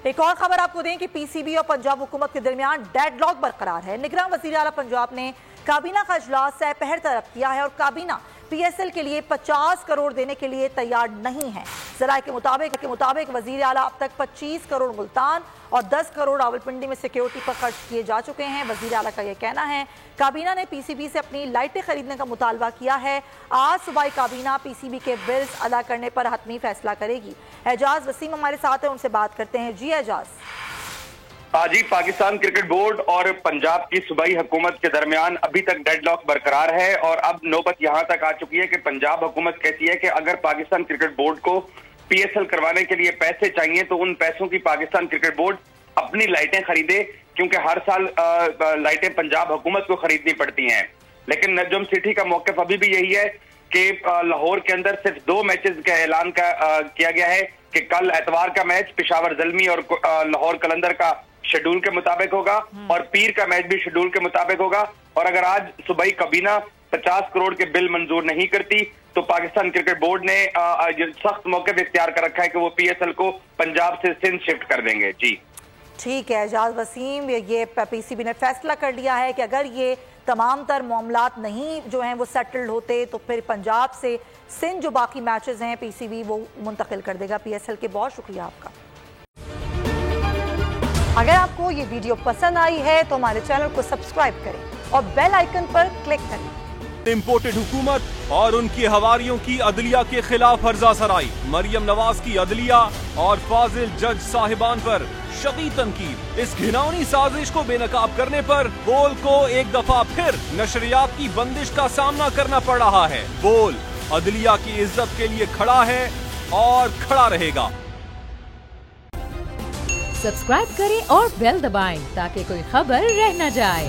एक और खबर आपको दें कि पीसीबी और पंजाब हुकूमत के दरमियान डेडलॉक बरकरार है। निगरान वज़ीर आला पंजाब ने काबीना का इजलास सह-पहर तलब किया है और काबीना पीएसएल के लिए 50 करोड़ देने के लिए तैयार नहीं है। ज़राए के मुताबिक वज़ीर आला अब तक 25 करोड़ मुल्तान और 10 करोड़ रावलपिंडी में सिक्योरिटी पर खर्च किए जा चुके हैं। वज़ीर आला का यह कहना है काबीना ने पीसीबी से अपनी लाइटें खरीदने का मुतालबा किया है। आज सुबह काबीना पीसीबी के बिल्स अदा करने पर हतमी फैसला करेगी। एजाज वसीम हमारे साथ है, उनसे बात करते हैं। जी एजाज। जी, पाकिस्तान क्रिकेट बोर्ड और पंजाब की सूबाई हुकूमत के दरमियान अभी तक डेडलॉक बरकरार है और अब नौबत यहां तक आ चुकी है कि पंजाब हुकूमत कहती है कि अगर पाकिस्तान क्रिकेट बोर्ड को पीएसएल करवाने के लिए पैसे चाहिए तो उन पैसों की पाकिस्तान क्रिकेट बोर्ड अपनी लाइटें खरीदे, क्योंकि हर साल लाइटें पंजाब हुकूमत को खरीदनी पड़ती हैं। लेकिन नजम सिटी का मौक़िफ़ अभी भी यही है कि लाहौर के अंदर सिर्फ 2 मैचेस का ऐलान किया गया है कि कल एतवार का मैच पेशावर ज़ल्मी और लाहौर कलंदर का शेड्यूल के मुताबिक होगा और पीर का मैच भी शेड्यूल के मुताबिक होगा। और अगर आज सुबह काबीना 50 करोड़ के बिल मंजूर नहीं करती तो पाकिस्तान क्रिकेट बोर्ड ने सख्त मौक़िफ़ इख्तियार कर रखा है कि वो पीएसएल को पंजाब से सिंध शिफ्ट कर देंगे। जी ठीक है एजाज वसीम, ये पीसीबी ने फैसला कर लिया है कि अगर ये तमाम तर मामलात नहीं जो हैं वो सेटल्ड होते तो फिर पंजाब से सिंध जो बाकी मैचेस हैं पीसीबी वो मुंतकिल कर देगा पीएसएल के। बहुत शुक्रिया आपका। अगर आपको ये वीडियो पसंद आई है तो हमारे चैनल को सब्सक्राइब करें और बेल आइकन पर क्लिक करें। इम्पोर्टेड हुकूमत और उनकी हवारियों की अदलिया के खिलाफ हर्जा सराई, मरियम नवाज की अदलिया और फाजिल जज साहिबान पर शदीद तनकीद। इस घिनौनी साजिश को बेनकाब करने पर बोल को एक दफा फिर नशरियात की बंदिश का सामना करना पड़ रहा है। बोल अदलिया की इज्जत के लिए खड़ा है और खड़ा रहेगा। सब्सक्राइब करें और बेल दबाएं ताकि कोई खबर रह न जाए।